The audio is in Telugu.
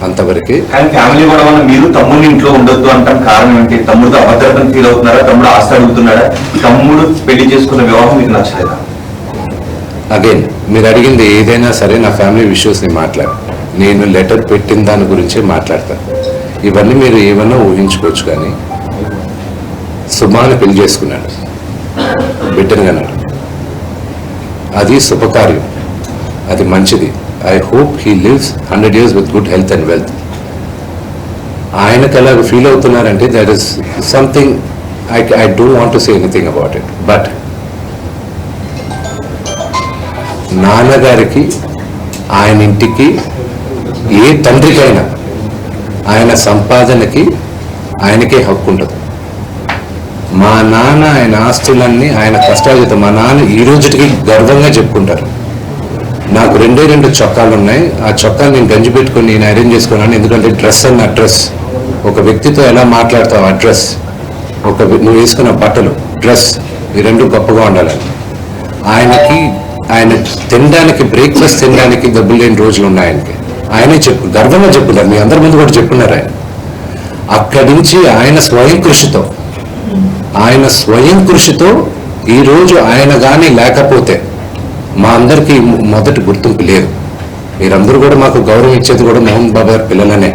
అంతవరకే. కానీ ఫ్యామిలీ కూడా మీరు తమ్ముడిని ఇంట్లో ఉండొద్దు అంటాం కారణం ఏంటి? తమ్ముడు అభద్రతను ఫీల్ అవుతున్నారా? తమ్ముడు ఆస్తి అడుగుతున్నాడా? తమ్ముడు పెళ్లి చేసుకున్న వివాహం మీకు నచ్చలేదా? అగైన్ మీరు అడిగింది ఏదైనా సరే నా ఫ్యామిలీ ఇష్యూస్ని మాట్లాడు. నేను లెటర్ పెట్టిన దాని గురించే మాట్లాడతాను. ఇవన్నీ మీరు ఏమన్నా ఊహించుకోవచ్చు. కానీ సుమాను పెళ్లి చేసుకున్నాడు, బిడ్డను కన్నాడు. అది శుభకార్యం, అది మంచిది. I hope he lives 100 years with good health and wealth. ఆయనకు అలాగ feel అవుతున్నారంటే that is something I don't want to say anything about it. But నాన్నగారికి ఆయన ఇంటికి ఏ తండ్రికైనా ఆయన సంపాదనకి ఆయనకే హక్కు ఉంటుంది. మా నాన్న ఆయన ఆస్తులన్నీ ఆయన కష్టార్జిత. మా నాన్న ఈ రోజుకి గర్వంగా చెప్పుకుంటారు. నాకు 2 చొక్కాలు ఉన్నాయి. ఆ చొక్కాలు నేను గంజి పెట్టుకొని నేను అరేంజ్ చేసుకున్నాను. ఎందుకంటే డ్రెస్ అన్న డ్రెస్, ఒక వ్యక్తితో ఎలా మాట్లాడతావు ఆ డ్రెస్, నువ్వు వేసుకున్న బట్టలు, డ్రెస్, ఈ 2 గొప్పగా ఉండాలని. ఆయన తినడానికి, బ్రేక్ఫాస్ట్ తినడానికి డబ్బులు లేని రోజులు ఉన్నాయి ఆయనకి. ఆయనే గర్వంగా చెప్పుకున్నారు. మీ అందరి ముందు కూడా చెప్పుకున్నారు. ఆయన అక్కడి నుంచి ఆయన స్వయం కృషితో ఈరోజు ఆయన కానీ లేకపోతే మా అందరికీ మొదటి గుర్తింపు లేదు. మీరందరూ కూడా మాకు గౌరవం ఇచ్చేది కూడా మోహన్ బాబు గారి పిల్లలనే.